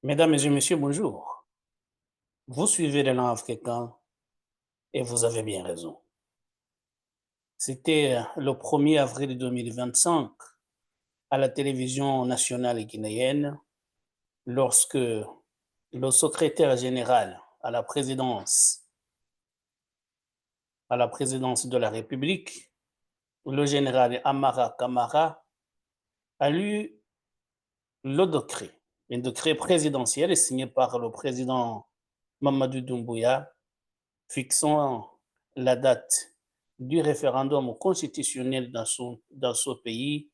Mesdames et messieurs, bonjour. Vous suivez les langues africaines et vous avez bien raison. C'était le 1er avril 2025 à la télévision nationale guinéenne lorsque le secrétaire général à la présidence de la République, le général Amara Kamara, a lu le décret, un décret présidentiel signé par le président Mamadou Doumbouya fixant la date du référendum constitutionnel dans ce pays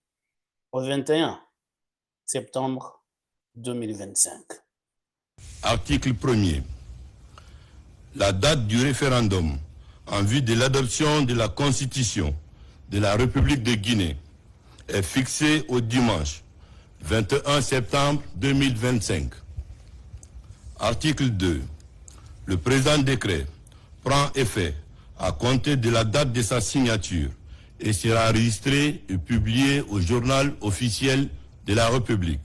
au 21 septembre 2025. Article 1er. La date du référendum en vue de l'adoption de la Constitution de la République de Guinée est fixée au dimanche 21 septembre 2025. Article 2. Le présent décret prend effet à compter de la date de sa signature et sera enregistré et publié au journal officiel de la République,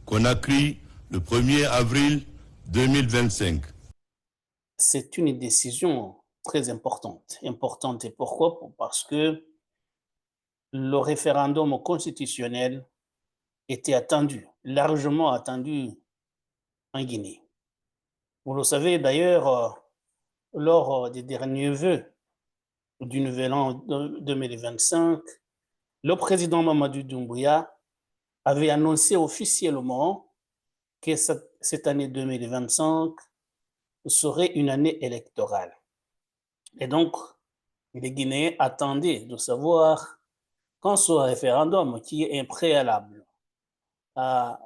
Conakry, le 1er avril 2025. C'est une décision très importante. Importante et pourquoi? Parce que le référendum constitutionnel était attendu, largement attendu en Guinée. Vous le savez d'ailleurs, lors des derniers vœux du nouvel an 2025, le président Mamadou Doumbouya avait annoncé officiellement que cette année 2025 serait une année électorale. Et donc, les Guinéens attendaient de savoir quand ce référendum, qui est un préalable à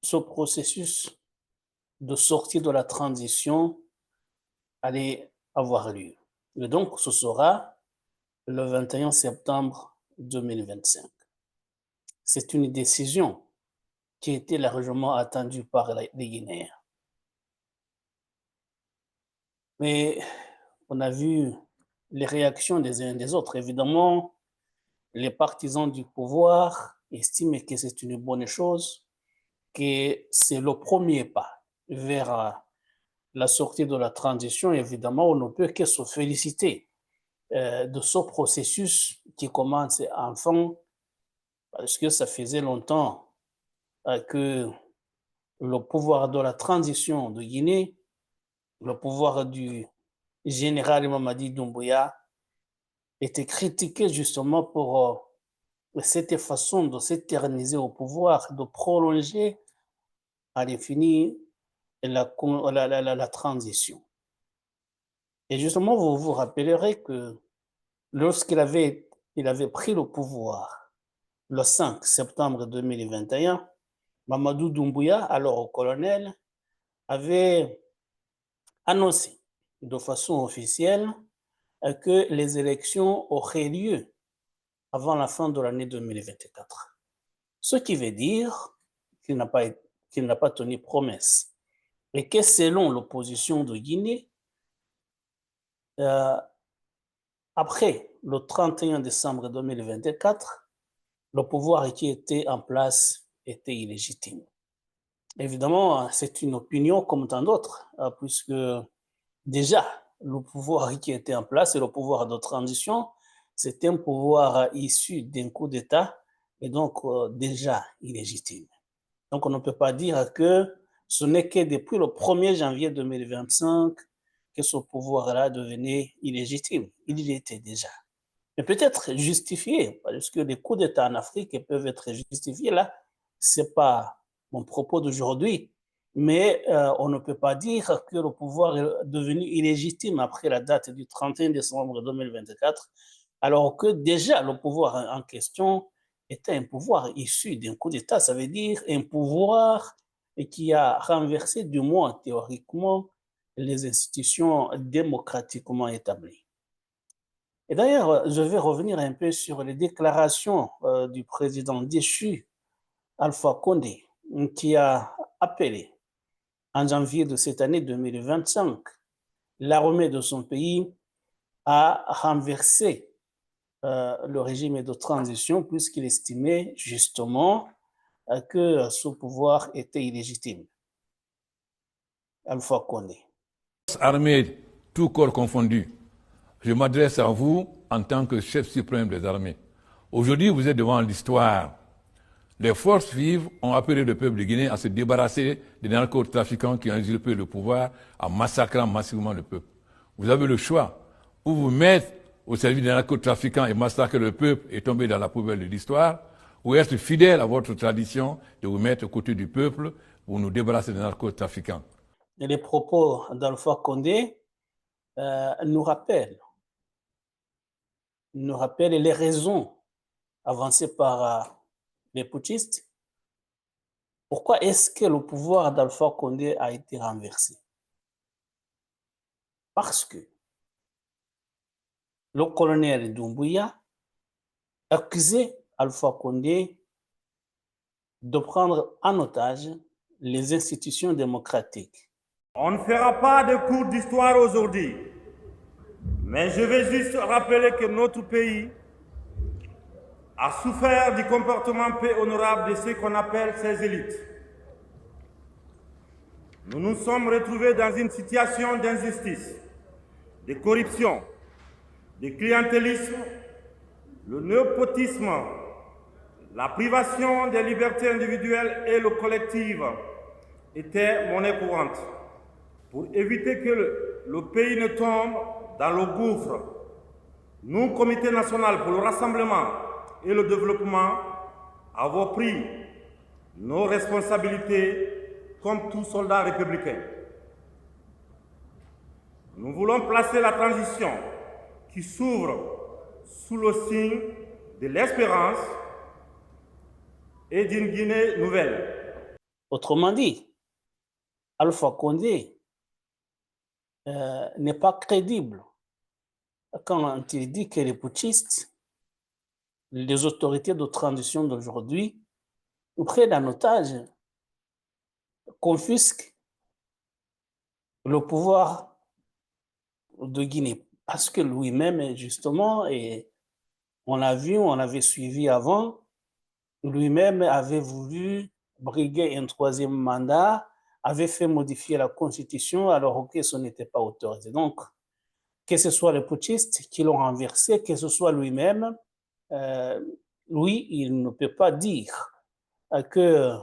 ce processus de sortie de la transition, allait avoir lieu. Et donc, ce sera le 21 septembre 2025. C'est une décision qui a été largement attendue par les Guinéens. Mais on a vu les réactions des uns et des autres. Évidemment, les partisans du pouvoir estiment que c'est une bonne chose, que c'est le premier pas vers la sortie de la transition. Évidemment, on ne peut que se féliciter de ce processus qui commence enfin, parce que ça faisait longtemps que le pouvoir de la transition de Guinée, le pouvoir du général Mamadi Doumbouya, était critiqué justement pour cette façon de s'éterniser au pouvoir, de prolonger à l'infini la transition. Et justement, vous vous rappellerez que lorsqu'il avait pris le pouvoir le 5 septembre 2021, Mamadou Doumbouya, alors au colonel, avait annoncé de façon officielle que les élections auraient lieu avant la fin de l'année 2024. Ce qui veut dire qu'il n'a pas tenu promesse et que selon l'opposition de Guinée, euh, après le 31 décembre 2024, le pouvoir qui était en place était illégitime. Évidemment, c'est une opinion comme tant d'autres, puisque déjà, le pouvoir qui était en place et le pouvoir de transition, c'était un pouvoir issu d'un coup d'État et donc déjà illégitime. Donc on ne peut pas dire que ce n'est que depuis le 1er janvier 2025 que ce pouvoir-là devenait illégitime. Il y était déjà. Mais peut-être justifié, parce que les coups d'État en Afrique peuvent être justifiés. Là, ce n'est pas mon propos d'aujourd'hui, mais on ne peut pas dire que le pouvoir est devenu illégitime après la date du 31 décembre 2024, alors que déjà le pouvoir en question était un pouvoir issu d'un coup d'État. Ça veut dire un pouvoir qui a renversé, du moins théoriquement, les institutions démocratiquement établies. Et d'ailleurs, je vais revenir un peu sur les déclarations du président déchu, Alpha Condé, qui a appelé en janvier de cette année 2025 l'armée de son pays à renverser le régime de transition puisqu'il estimait justement que ce pouvoir était illégitime. Alpha Condé. Armée, tout corps confondu, je m'adresse à vous en tant que chef suprême des armées. Aujourd'hui, vous êtes devant l'histoire. Les forces vives ont appelé le peuple guinéen à se débarrasser des narcotrafiquants qui ont usurpé le pouvoir en massacrant massivement le peuple. Vous avez le choix, ou vous mettre au service des narcotrafiquants et massacrer le peuple et tomber dans la poubelle de l'histoire, ou être fidèle à votre tradition de vous mettre aux côtés du peuple pour nous débarrasser des narcotrafiquants. Et les propos d'Alpha Condé nous rappellent les raisons avancées par les putschistes. Pourquoi est-ce que le pouvoir d'Alpha Condé a été renversé? Parce que le colonel Doumbouya accusait Alpha Condé de prendre en otage les institutions démocratiques. On ne fera pas de cours d'histoire aujourd'hui, mais je vais juste rappeler que notre pays a souffert du comportement peu honorable de ce qu'on appelle ses élites. Nous nous sommes retrouvés dans une situation d'injustice, de corruption, de clientélisme, le népotisme, la privation des libertés individuelles et le collectif étaient monnaie courante. Pour éviter que le pays ne tombe dans le gouffre, nous, Comité national pour le rassemblement et le développement, avons pris nos responsabilités comme tout soldat républicain. Nous voulons placer la transition qui s'ouvre sous le signe de l'espérance et d'une Guinée nouvelle. Autrement dit, Alpha Condé n'est pas crédible quand il dit que les putschistes, les autorités de transition d'aujourd'hui, prennent en otage, confisquent le pouvoir de Guinée. Parce que lui-même, justement, et on l'a vu, on avait suivi avant, lui-même avait voulu briguer un troisième mandat, avait fait modifier la Constitution alors que ce n'était pas autorisé. Donc, que ce soit les putschistes qui l'ont renversé, que ce soit lui-même, lui, il ne peut pas dire que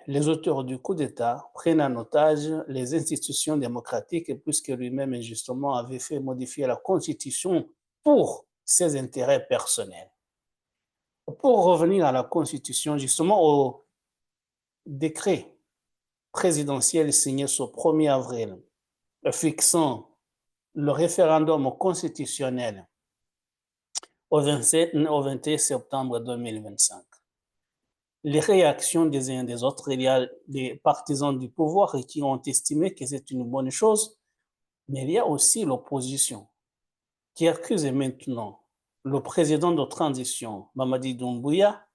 les auteurs du coup d'État prennent en otage les institutions démocratiques puisque lui-même, justement, avait fait modifier la Constitution pour ses intérêts personnels. Pour revenir à la Constitution, justement, au décret présidentiel signé ce 1er avril, fixant le référendum constitutionnel au 21 septembre 2025. Les réactions des uns et des autres, il y a des partisans du pouvoir qui ont estimé que c'est une bonne chose, mais il y a aussi l'opposition qui accuse maintenant le président de transition, Mamadi Doumbouya,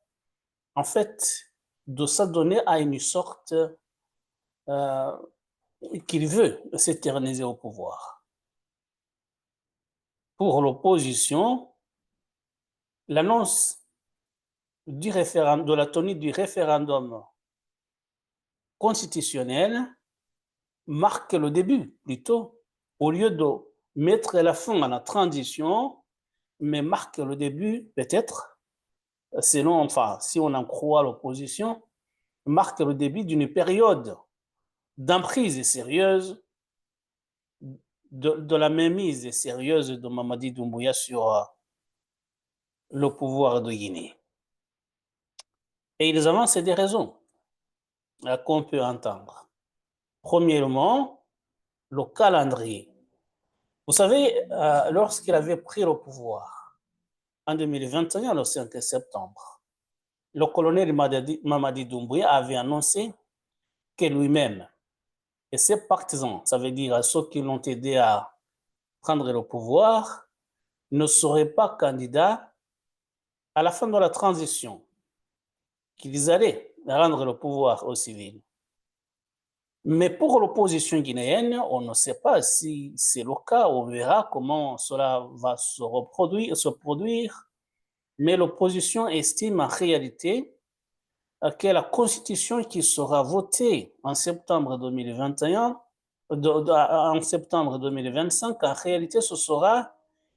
en fait, de s'adonner à une sorte qu'il veut s'éterniser au pouvoir. Pour l'opposition, l'annonce de la tenue du référendum constitutionnel marque le début, plutôt, au lieu de mettre la fin à la transition, mais marque le début, peut-être, selon, enfin, si on en croit l'opposition, marque le début d'une période d'emprise sérieuse, de la mainmise sérieuse de Mamadi Doumbouya sur le pouvoir de Guinée. Et ils avancent des raisons qu'on peut entendre. Premièrement, le calendrier. Vous savez, lorsqu'il avait pris le pouvoir en 2021, le 5 septembre, le colonel Mamadi Doumbouya avait annoncé que lui-même et ses partisans, ça veut dire ceux qui l'ont aidé à prendre le pouvoir, ne seraient pas candidats à la fin de la transition, qu'ils allaient rendre le pouvoir aux civils. Mais pour l'opposition guinéenne, on ne sait pas si c'est le cas, on verra comment cela va se produire. Mais l'opposition estime en réalité que la constitution qui sera votée en septembre 2021, en septembre 2025, en réalité, ce sera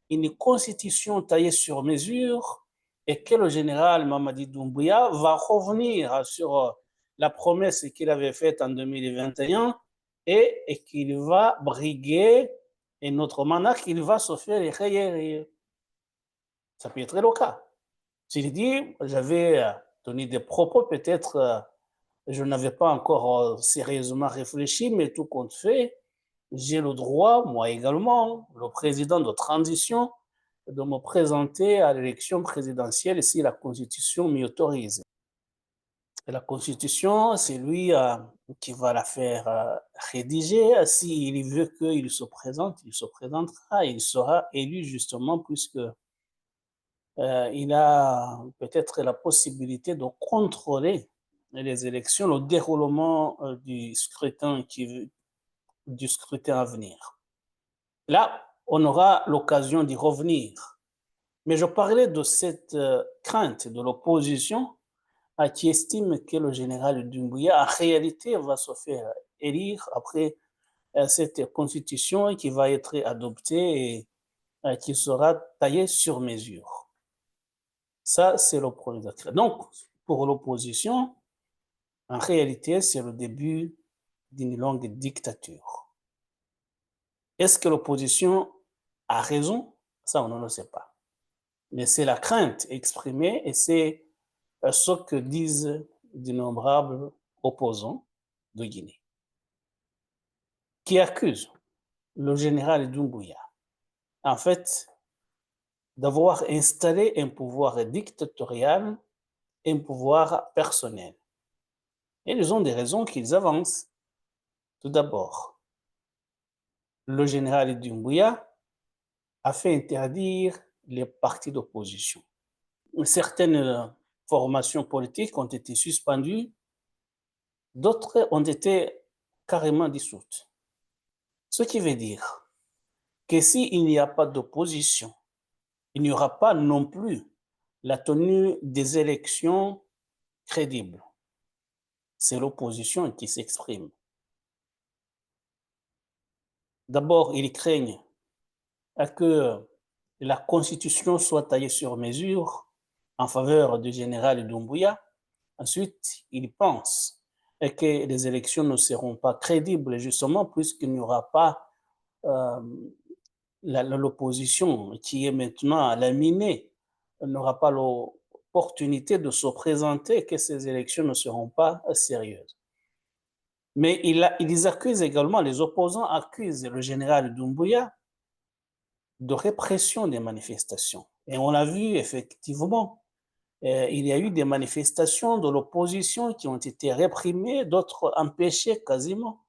une constitution taillée sur mesure et que le général Mamadi Doumbouya va revenir sur la promesse qu'il avait faite en 2021 et qu'il va briguer un autre mandat, qu'il va se faire réélire. Ça peut être le cas. S'il dit, j'avais donné des propos, peut-être je n'avais pas encore sérieusement réfléchi, mais tout compte fait, j'ai le droit, moi également, le président de transition, de me présenter à l'élection présidentielle si la Constitution m'y autorise. Et la Constitution, c'est lui qui va la faire rédiger. S'il veut qu'il se présente, il se présentera. Il sera élu justement puisque il a peut-être la possibilité de contrôler les élections, le déroulement du scrutin à venir. Là, on aura l'occasion d'y revenir. Mais je parlais de cette crainte de l'opposition qui estime que le général Doumbouya, en réalité, va se faire élire après cette constitution qui va être adoptée et qui sera taillée sur mesure. Ça, c'est le premier décret. Donc, pour l'opposition, en réalité, c'est le début d'une longue dictature. Est-ce que l'opposition a raison? Ça, on ne le sait pas. Mais c'est la crainte exprimée et c'est ce que disent d'innombrables opposants de Guinée, qui accusent le général Doumbouya, en fait, d'avoir installé un pouvoir dictatorial, un pouvoir personnel. Et ils ont des raisons qu'ils avancent. Tout d'abord, le général Doumbouya a fait interdire les partis d'opposition. Certaines formations politiques ont été suspendues, d'autres ont été carrément dissoutes. Ce qui veut dire que s'il n'y a pas d'opposition, il n'y aura pas non plus la tenue des élections crédibles. C'est l'opposition qui s'exprime. D'abord, ils craignent que la Constitution soit taillée sur mesure en faveur du général Doumbouya. Ensuite, ils pensent que les élections ne seront pas crédibles, justement, puisqu'il n'y aura pas l'opposition qui est maintenant laminée, n'aura pas l'opportunité de se présenter, que ces élections ne seront pas sérieuses. Mais ils accusent également, les opposants accusent le général Doumbouya de répression des manifestations. Et on a vu effectivement, il y a eu des manifestations de l'opposition qui ont été réprimées, d'autres empêchées quasiment.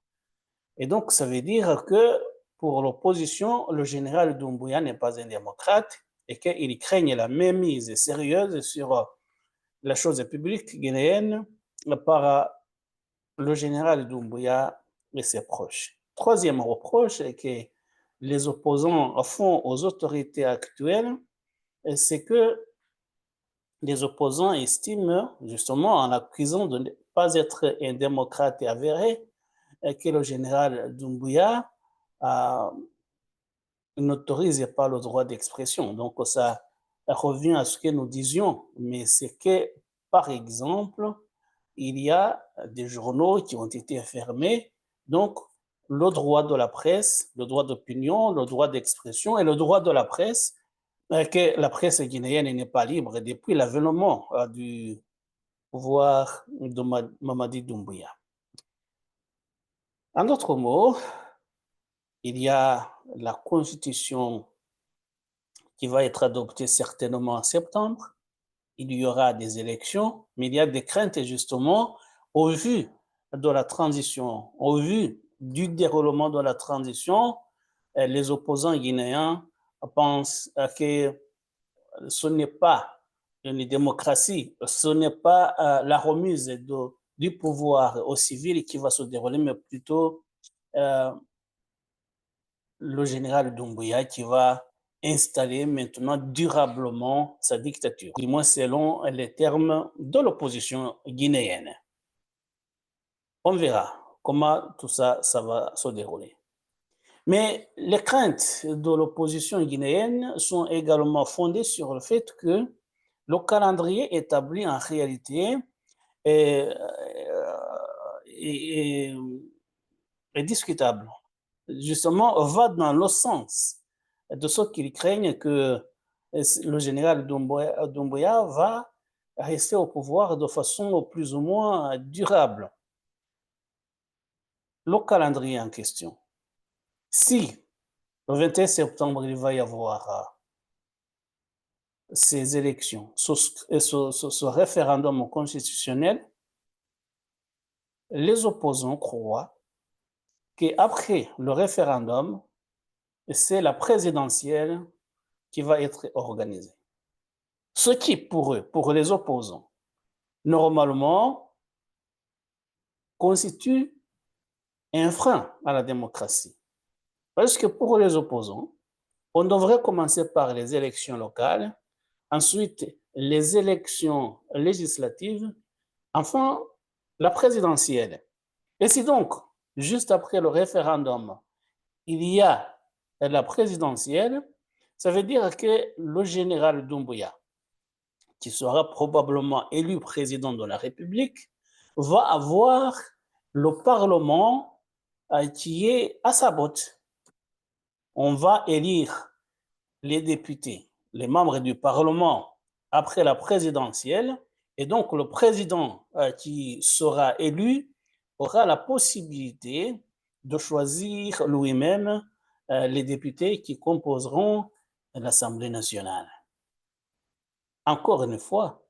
Et donc, ça veut dire que pour l'opposition, le général Doumbouya n'est pas un démocrate et qu'ils craignent la mainmise sérieuse sur la chose publique guinéenne par le général Doumbouya et ses proches. Troisième reproche que les opposants font aux autorités actuelles, c'est que les opposants estiment, justement, en accusant de ne pas être un démocrate avéré, que le général Doumbouya n'autorise pas le droit d'expression. Donc, ça revient à ce que nous disions, mais c'est que, par exemple, il y a des journaux qui ont été fermés, donc le droit de la presse, le droit d'opinion, le droit d'expression et le droit de la presse, que la presse guinéenne n'est pas libre depuis l'avènement du pouvoir de Mamadi Doumbouya. En d'autres mots, il y a la constitution qui va être adoptée certainement en septembre. Il y aura des élections, mais il y a des craintes justement au vu de la transition, au vu du déroulement de la transition. Les opposants guinéens pensent que ce n'est pas une démocratie, ce n'est pas la remise du pouvoir au civil qui va se dérouler, mais plutôt le général Doumbouya qui va installer maintenant durablement sa dictature, du moins selon les termes de l'opposition guinéenne. On verra comment tout ça, ça va se dérouler. Mais les craintes de l'opposition guinéenne sont également fondées sur le fait que le calendrier établi en réalité est, est, est discutable. Justement, va dans le sens de ceux qui craignent que le général Doumbouya va rester au pouvoir de façon plus ou moins durable. Le calendrier en question. Si le 21 septembre, il va y avoir ces élections, ce référendum constitutionnel, les opposants croient qu'après le référendum, c'est la présidentielle qui va être organisée. Ce qui, pour eux, pour les opposants, normalement, constitue un frein à la démocratie. Parce que pour les opposants, on devrait commencer par les élections locales, ensuite les élections législatives, enfin la présidentielle. Et si donc, juste après le référendum, il y a la présidentielle, ça veut dire que le général Doumbouya, qui sera probablement élu président de la République, va avoir le Parlement qui est à sa botte. On va élire les députés, les membres du Parlement après la présidentielle, et donc le président qui sera élu aura la possibilité de choisir lui-même les députés qui composeront l'Assemblée nationale. Encore une fois,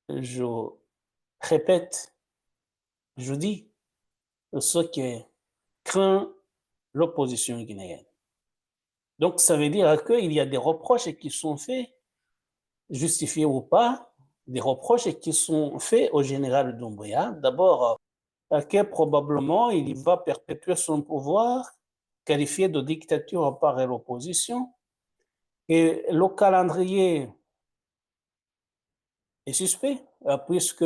je répète, je dis ce que craint l'opposition guinéenne. Donc, ça veut dire qu'il y a des reproches qui sont faits, justifiés ou pas, des reproches qui sont faits au général Doumbouya. D'abord, que probablement il va perpétuer son pouvoir, qualifié de dictature par l'opposition. Et le calendrier est suspect, puisque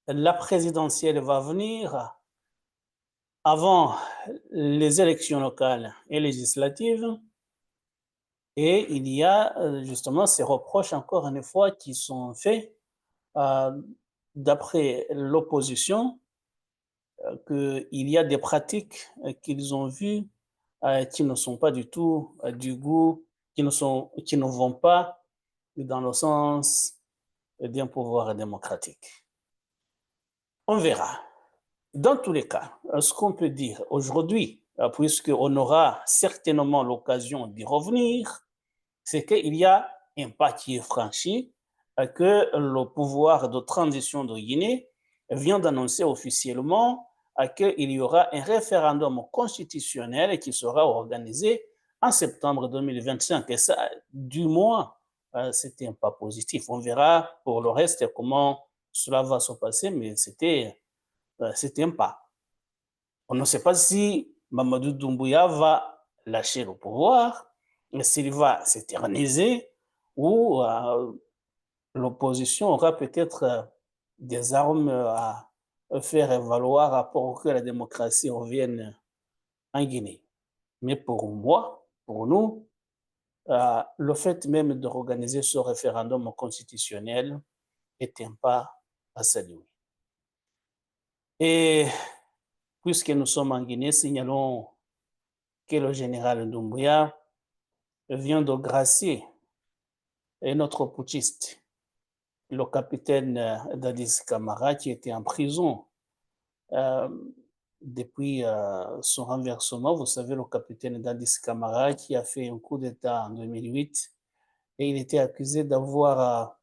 la présidentielle va venir avant les élections locales et législatives. Et il y a justement ces reproches, encore une fois, qui sont faits d'après l'opposition, qu'il y a des pratiques qu'ils ont vues qui ne sont pas du tout du goût, qui ne vont pas dans le sens d'un pouvoir démocratique. On verra. Dans tous les cas, ce qu'on peut dire aujourd'hui, puisqu'on aura certainement l'occasion d'y revenir, c'est qu'il y a un pas qui est franchi, que le pouvoir de transition de Guinée vient d'annoncer officiellement qu'il y aura un référendum constitutionnel qui sera organisé en septembre 2025. Et ça, du moins, c'était un pas positif. On verra pour le reste comment cela va se passer, mais c'était un pas. On ne sait pas si Mamadou Doumbouya va lâcher le pouvoir, s'il va s'éterniser ou l'opposition aura peut-être des armes à faire valoir pour que la démocratie revienne en Guinée. Mais pour moi, pour nous, le fait même d'organiser ce référendum constitutionnel est un pas à saluer. Et puisque nous sommes en Guinée, signalons que le général Doumbouya vient de gracier notre putschiste, le capitaine Dadis Camara, qui était en prison depuis son renversement. Vous savez, le capitaine Dadis Camara qui a fait un coup d'État en 2008 et il était accusé d'avoir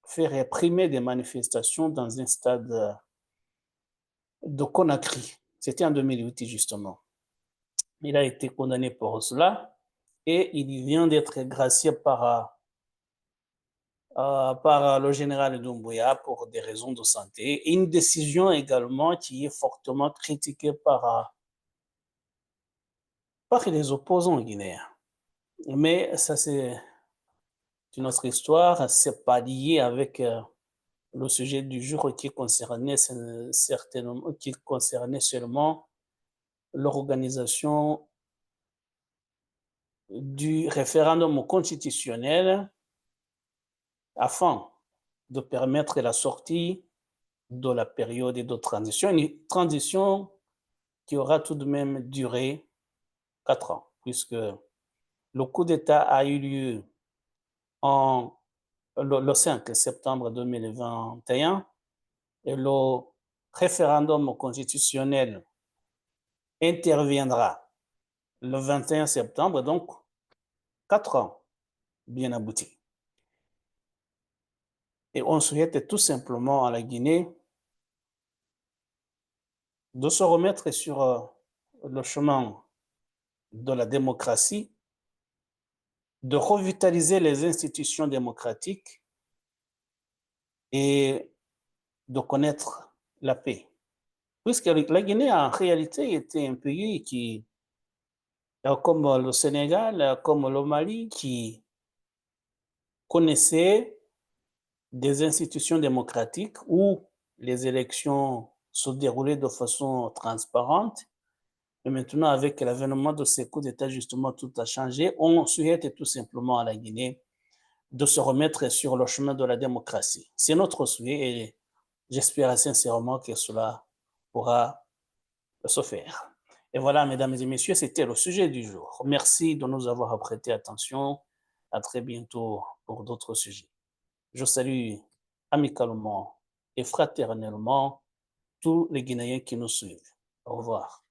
fait réprimer des manifestations dans un stade de Conakry. C'était en 2008 justement. Il a été condamné pour cela et il vient d'être gracié par le général Doumbouya pour des raisons de santé. Et une décision également qui est fortement critiquée par les opposants guinéens. Mais ça, c'est une autre histoire. C'est pas lié avec le sujet du jour qui concernait certainement, qui concernait seulement l'organisation du référendum constitutionnel afin de permettre la sortie de la période de transition, une transition qui aura tout de même duré 4 ans, puisque le coup d'État a eu lieu le 5 septembre 2021 et le référendum constitutionnel interviendra le 21 septembre, donc 4 ans bien aboutis. Et on souhaite tout simplement à la Guinée de se remettre sur le chemin de la démocratie, de revitaliser les institutions démocratiques et de connaître la paix. Puisque la Guinée, en réalité, était un pays qui, comme le Sénégal, comme le Mali, qui connaissait des institutions démocratiques où les élections se déroulaient de façon transparente. Et maintenant, avec l'avènement de ces coups d'État, justement, tout a changé. On souhaite tout simplement à la Guinée de se remettre sur le chemin de la démocratie. C'est notre souhait et j'espère sincèrement que cela pourra se faire. Et voilà, mesdames et messieurs, c'était le sujet du jour. Merci de nous avoir prêté attention. À très bientôt pour d'autres sujets. Je salue amicalement et fraternellement tous les Guinéens qui nous suivent. Au revoir.